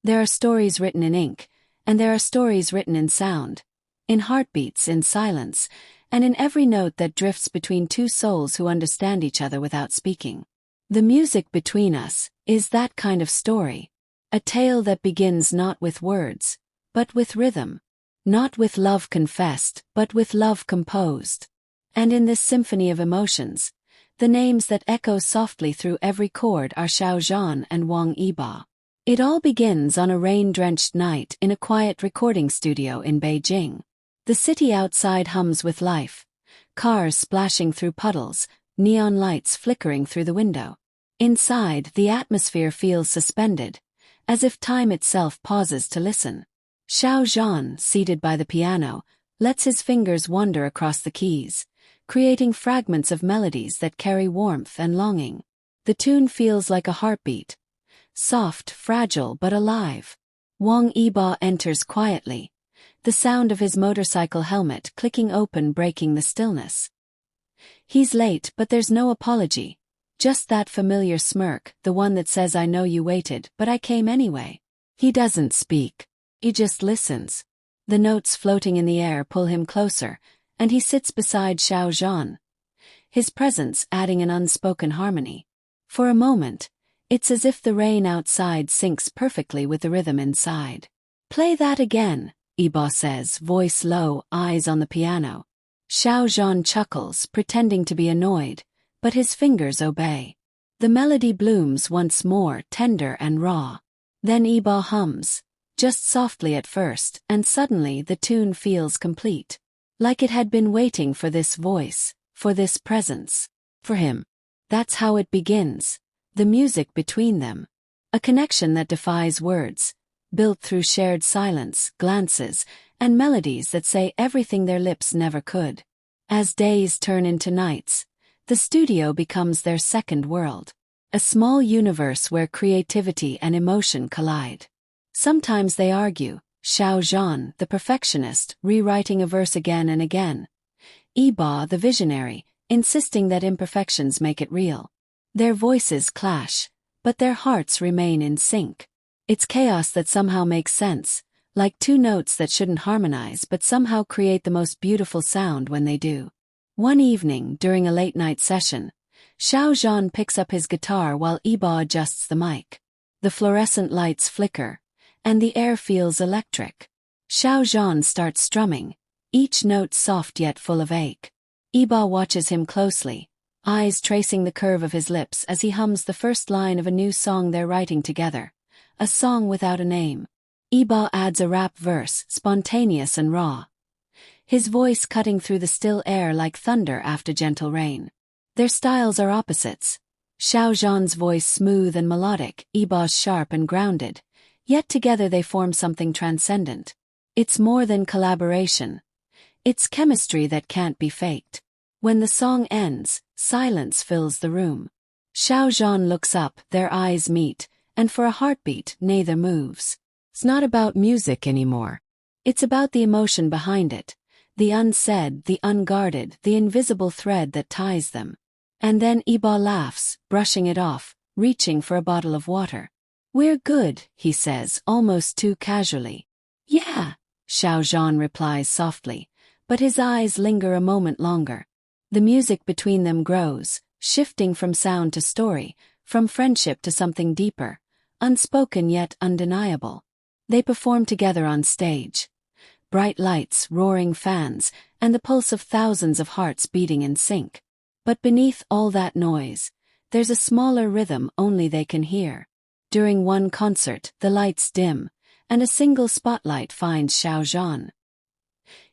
There are stories written in ink, and there are stories written in sound, in heartbeats, in silence, and in every note that drifts between two souls who understand each other without speaking. The music between us is that kind of story. A tale that begins not with words, but with rhythm. Not with love confessed, but with love composed. And in this symphony of emotions, the names that echo softly through every chord are Xiao Zhan and Wang Yibo. It all begins on a rain-drenched night in a quiet recording studio in Beijing. The city outside hums with life, cars splashing through puddles, neon lights flickering through the window. Inside, the atmosphere feels suspended, as if time itself pauses to listen. Xiao Zhan, seated by the piano, lets his fingers wander across the keys, creating fragments of melodies that carry warmth and longing. The tune feels like a heartbeat, soft, fragile but alive. Wang Yibo enters quietly, the sound of his motorcycle helmet clicking open breaking the stillness. He's late, but there's no apology, just that familiar smirk, the one that says I know you waited, but I came anyway. He doesn't speak. He just listens. The notes floating in the air pull him closer, and he sits beside Xiao Zhan, his presence adding an unspoken harmony. For a moment, it's as if the rain outside syncs perfectly with the rhythm inside. Play that again, Yibo says, voice low, eyes on the piano. Xiao Zhan chuckles, pretending to be annoyed, but his fingers obey. The melody blooms once more, tender and raw. Then Yibo hums, just softly at first, and suddenly the tune feels complete. Like it had been waiting for this voice, for this presence, for him. That's how it begins, the music between them. A connection that defies words, built through shared silence, glances, and melodies that say everything their lips never could. As days turn into nights, the studio becomes their second world. A small universe where creativity and emotion collide. Sometimes they argue, Xiao Zhan, the perfectionist, rewriting a verse again and again. Yibo, the visionary, insisting that imperfections make it real. Their voices clash, but their hearts remain in sync. It's chaos that somehow makes sense, like two notes that shouldn't harmonize but somehow create the most beautiful sound when they do. One evening, during a late-night session, Xiao Zhan picks up his guitar while Yibo adjusts the mic. The fluorescent lights flicker, and the air feels electric. Xiao Zhan starts strumming, each note soft yet full of ache. Yibo watches him closely, eyes tracing the curve of his lips as he hums the first line of a new song they're writing together, a song without a name. Yibo adds a rap verse, spontaneous and raw, his voice cutting through the still air like thunder after gentle rain. Their styles are opposites. Xiao Zhan's voice smooth and melodic, Yibo's sharp and grounded, yet together they form something transcendent. It's more than collaboration. It's chemistry that can't be faked. When the song ends, silence fills the room. Xiao Zhan looks up, their eyes meet, and for a heartbeat, neither moves. It's not about music anymore. It's about the emotion behind it, the unsaid, the unguarded, the invisible thread that ties them. And then Yibo laughs, brushing it off, reaching for a bottle of water. "We're good," he says, almost too casually. "Yeah," Xiao Zhan replies softly, but his eyes linger a moment longer. The music between them grows, shifting from sound to story, from friendship to something deeper, unspoken yet undeniable. They perform together on stage. Bright lights, roaring fans, and the pulse of thousands of hearts beating in sync. But beneath all that noise, there's a smaller rhythm only they can hear. During one concert, the lights dim, and a single spotlight finds Xiao Zhan.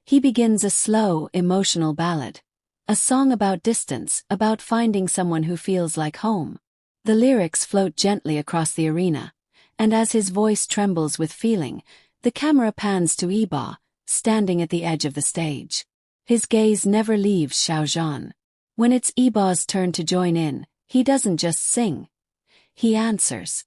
He begins a slow, emotional ballad, a song about distance, about finding someone who feels like home. The lyrics float gently across the arena, and as his voice trembles with feeling, the camera pans to Yibo, standing at the edge of the stage. His gaze never leaves Xiao Zhan. When it's Yibo's turn to join in, he doesn't just sing. He answers.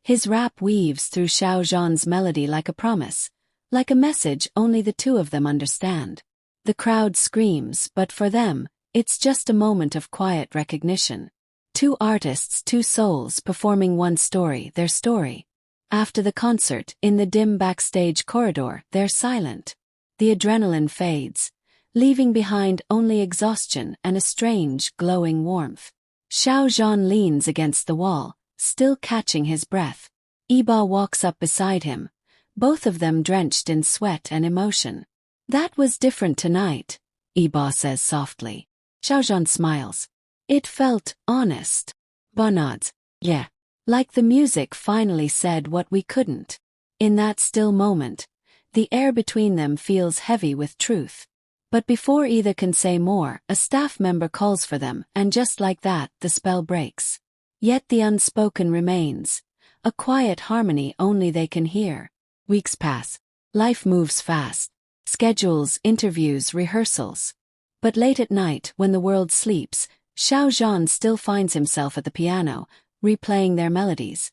His rap weaves through Xiao Zhan's melody like a promise, like a message only the two of them understand. The crowd screams, but for them, it's just a moment of quiet recognition. Two artists, two souls performing one story, their story. After the concert, in the dim backstage corridor, they're silent. The adrenaline fades, leaving behind only exhaustion and a strange, glowing warmth. Xiao Zhan leans against the wall, still catching his breath. Yibo walks up beside him, both of them drenched in sweat and emotion. "That was different tonight," Yibo says softly. Xiao Zhan smiles. "It felt honest." Yibo nods. "Yeah. Like the music finally said what we couldn't." In that still moment, the air between them feels heavy with truth. But before either can say more, a staff member calls for them, and just like that, the spell breaks. Yet the unspoken remains, a quiet harmony only they can hear. Weeks pass. Life moves fast. Schedules, interviews, rehearsals. But late at night, when the world sleeps, Xiao Zhan still finds himself at the piano, replaying their melodies.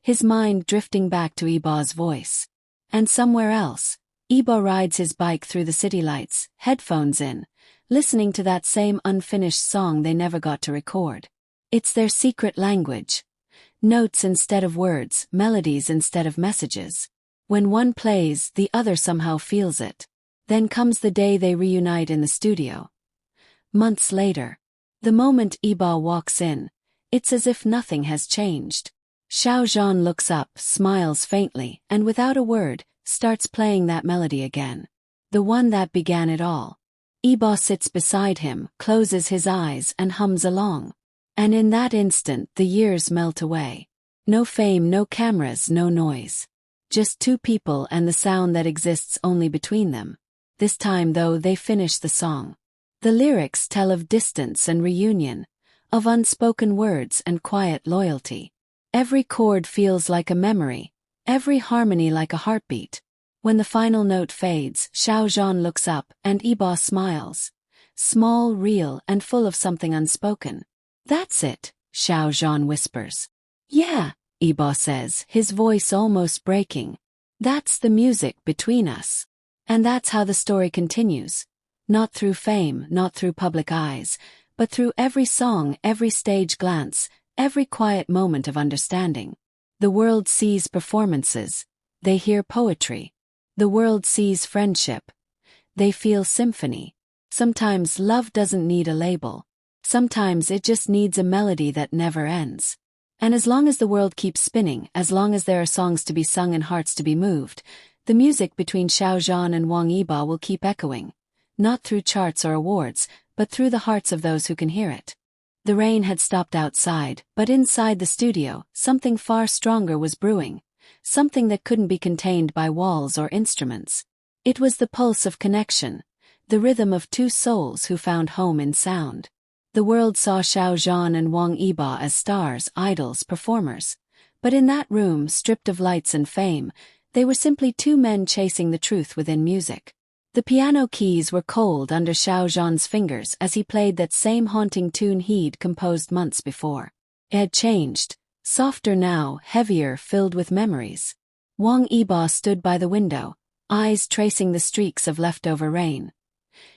His mind drifting back to Yibo's voice. And somewhere else, Yibo rides his bike through the city lights, headphones in, listening to that same unfinished song they never got to record. It's their secret language. Notes instead of words, melodies instead of messages. When one plays, the other somehow feels it. Then comes the day they reunite in the studio. Months later. The moment Yibo walks in, it's as if nothing has changed. Xiao Zhan looks up, smiles faintly, and without a word, starts playing that melody again. The one that began it all. Yibo sits beside him, closes his eyes, and hums along. And in that instant, the years melt away. No fame, no cameras, no noise. Just two people and the sound that exists only between them. This time, though, they finish the song. The lyrics tell of distance and reunion, of unspoken words and quiet loyalty. Every chord feels like a memory, every harmony like a heartbeat. When the final note fades, Xiao Zhan looks up, and Yibo smiles. Small, real, and full of something unspoken. "That's it," Xiao Zhan whispers. "Yeah," Yibo says, his voice almost breaking. "That's the music between us." And that's how the story continues. Not through fame, not through public eyes, but through every song, every stage glance, every quiet moment of understanding. The world sees performances. They hear poetry. The world sees friendship. They feel symphony. Sometimes love doesn't need a label. Sometimes it just needs a melody that never ends. And as long as the world keeps spinning, as long as there are songs to be sung and hearts to be moved, the music between Xiao Zhan and Wang Yibo will keep echoing. Not through charts or awards, but through the hearts of those who can hear it. The rain had stopped outside, but inside the studio, something far stronger was brewing. Something that couldn't be contained by walls or instruments. It was the pulse of connection, the rhythm of two souls who found home in sound. The world saw Xiao Zhan and Wang Yibo as stars, idols, performers. But in that room, stripped of lights and fame, they were simply two men chasing the truth within music. The piano keys were cold under Xiao Zhan's fingers as he played that same haunting tune he'd composed months before. It had changed, softer now, heavier, filled with memories. Wang Yibo stood by the window, eyes tracing the streaks of leftover rain.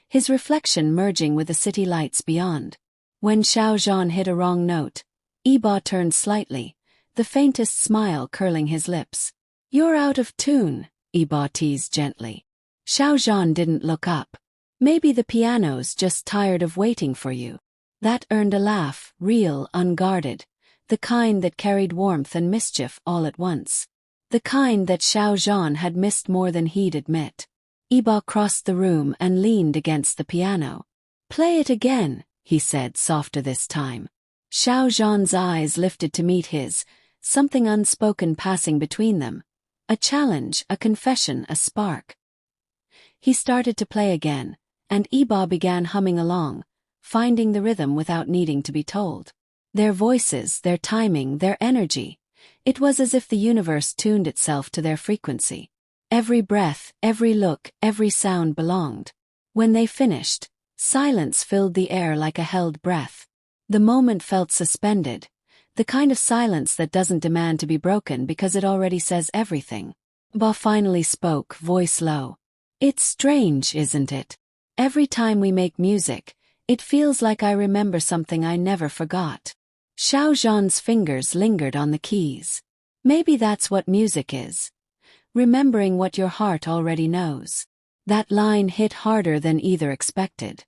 His reflection merging with the city lights beyond. When Xiao Zhan hit a wrong note, Yibo turned slightly, the faintest smile curling his lips. "You're out of tune," Yibo teased gently. Xiao Zhan didn't look up. "Maybe the piano's just tired of waiting for you." That earned a laugh, real, unguarded, the kind that carried warmth and mischief all at once. The kind that Xiao Zhan had missed more than he'd admit. Yibo crossed the room and leaned against the piano. "Play it again," he said, softer this time. Xiao Zhan's eyes lifted to meet his, something unspoken passing between them. A challenge, a confession, a spark. He started to play again, and Yibo began humming along, finding the rhythm without needing to be told. Their voices, their timing, their energy. It was as if the universe tuned itself to their frequency. Every breath, every look, every sound belonged. When they finished, silence filled the air like a held breath. The moment felt suspended, the kind of silence that doesn't demand to be broken because it already says everything. Yibo finally spoke, voice low. "It's strange, isn't it? Every time we make music, it feels like I remember something I never forgot." Xiao Zhan's fingers lingered on the keys. Maybe that's what music is. Remembering what your heart already knows. That line hit harder than either expected.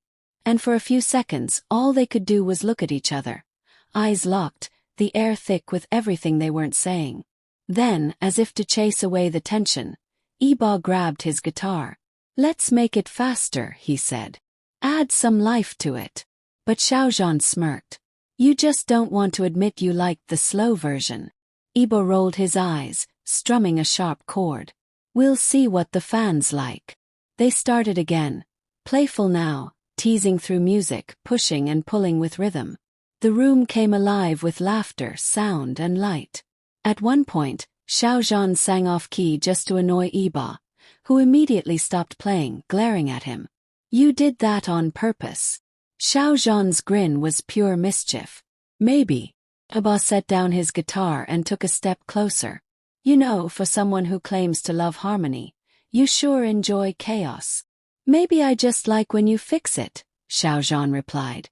And for a few seconds, all they could do was look at each other. Eyes locked, the air thick with everything they weren't saying. Then, as if to chase away the tension, Yibo grabbed his guitar. "Let's make it faster," he said. "Add some life to it." But Xiao Zhan smirked. "You just don't want to admit you liked the slow version." Yibo rolled his eyes, strumming a sharp chord. "We'll see what the fans like." They started again, playful now, teasing through music, pushing and pulling with rhythm. The room came alive with laughter, sound and light. At one point, Xiao Zhan sang off key just to annoy Yibo, who immediately stopped playing, glaring at him. "You did that on purpose." Xiao Zhan's grin was pure mischief. "Maybe." Yibo set down his guitar and took a step closer. "You know, for someone who claims to love harmony, you sure enjoy chaos." "Maybe I just like when you fix it," Xiao Zhan replied,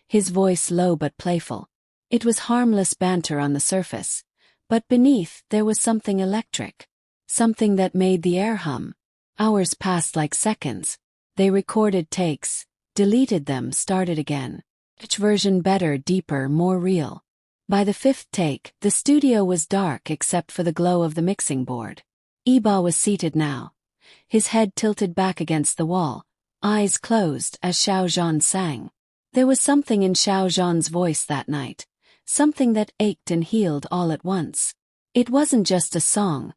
his voice low but playful. It was harmless banter on the surface, but beneath there was something electric. Something that made the air hum. Hours passed like seconds. They recorded takes, deleted them, started again. Each version better, deeper, more real. By the fifth take, the studio was dark except for the glow of the mixing board. Yibo was seated now, his head tilted back against the wall, eyes closed as Xiao Zhan sang. There was something in Xiao Zhan's voice that night, something that ached and healed all at once. It wasn't just a song,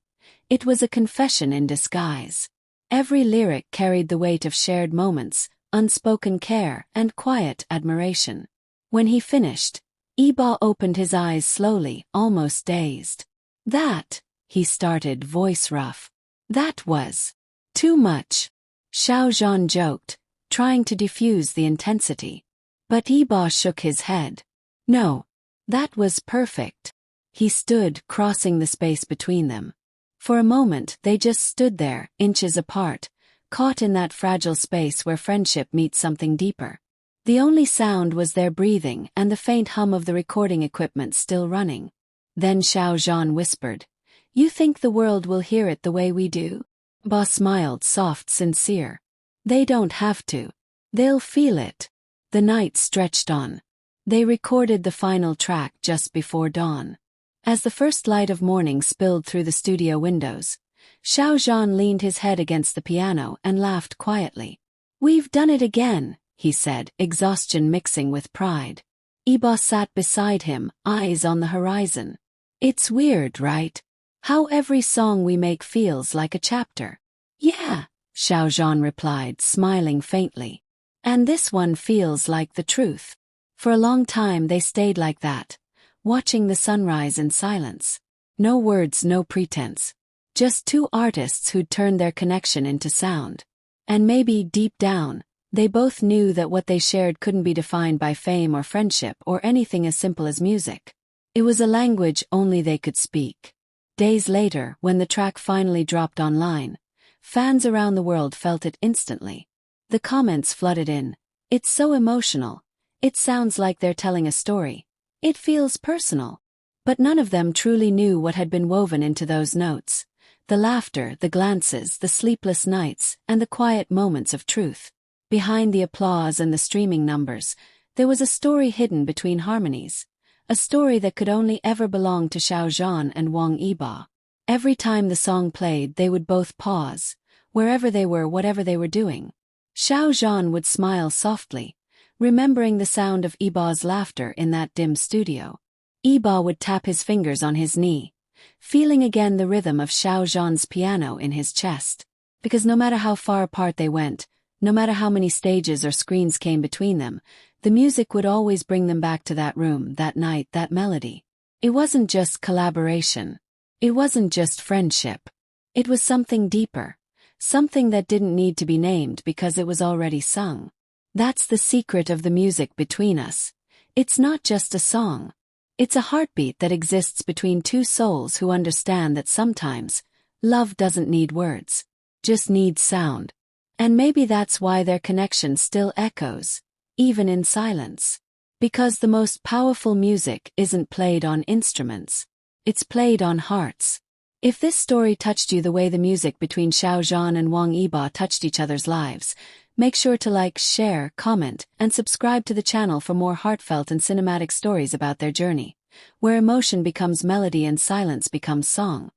it was a confession in disguise. Every lyric carried the weight of shared moments, unspoken care, and quiet admiration. When he finished, Yibo opened his eyes slowly, almost dazed. "That," he started, voice rough. "That was too much." Xiao Zhan joked, trying to diffuse the intensity. But Yibo shook his head. "No, that was perfect." He stood, crossing the space between them. For a moment they just stood there, inches apart, caught in that fragile space where friendship meets something deeper. The only sound was their breathing and the faint hum of the recording equipment still running. Then Xiao Zhan whispered, "You think the world will hear it the way we do?" Ba smiled, soft, sincere. "They don't have to. They'll feel it." The night stretched on. They recorded the final track just before dawn. As the first light of morning spilled through the studio windows, Xiao Zhan leaned his head against the piano and laughed quietly. "We've done it again," he said, exhaustion mixing with pride. Yibo sat beside him, eyes on the horizon. "It's weird, right? How every song we make feels like a chapter." "Yeah," Xiao Zhan replied, smiling faintly. "And this one feels like the truth." For a long time they stayed like that, watching the sunrise in silence. No words, no pretense. Just two artists who'd turned their connection into sound. And maybe, deep down, they both knew that what they shared couldn't be defined by fame or friendship or anything as simple as music. It was a language only they could speak. Days later, when the track finally dropped online, fans around the world felt it instantly. The comments flooded in. "It's so emotional. It sounds like they're telling a story. It feels personal." But none of them truly knew what had been woven into those notes. The laughter, the glances, the sleepless nights, and the quiet moments of truth. Behind the applause and the streaming numbers, there was a story hidden between harmonies. A story that could only ever belong to Xiao Zhan and Wang Yibo. Every time the song played, they would both pause, wherever they were, whatever they were doing. Xiao Zhan would smile softly, remembering the sound of Yibo's laughter in that dim studio. Yibo would tap his fingers on his knee, feeling again the rhythm of Xiao Zhan's piano in his chest. Because no matter how far apart they went, no matter how many stages or screens came between them, the music would always bring them back to that room, that night, that melody. It wasn't just collaboration. It wasn't just friendship. It was something deeper. Something that didn't need to be named because it was already sung. That's the secret of the music between us. It's not just a song. It's a heartbeat that exists between two souls who understand that sometimes, love doesn't need words. Just needs sound. And maybe that's why their connection still echoes, even in silence. Because the most powerful music isn't played on instruments. It's played on hearts. If this story touched you the way the music between Xiao Zhan and Wang Yibo touched each other's lives, make sure to like, share, comment, and subscribe to the channel for more heartfelt and cinematic stories about their journey, where emotion becomes melody and silence becomes song.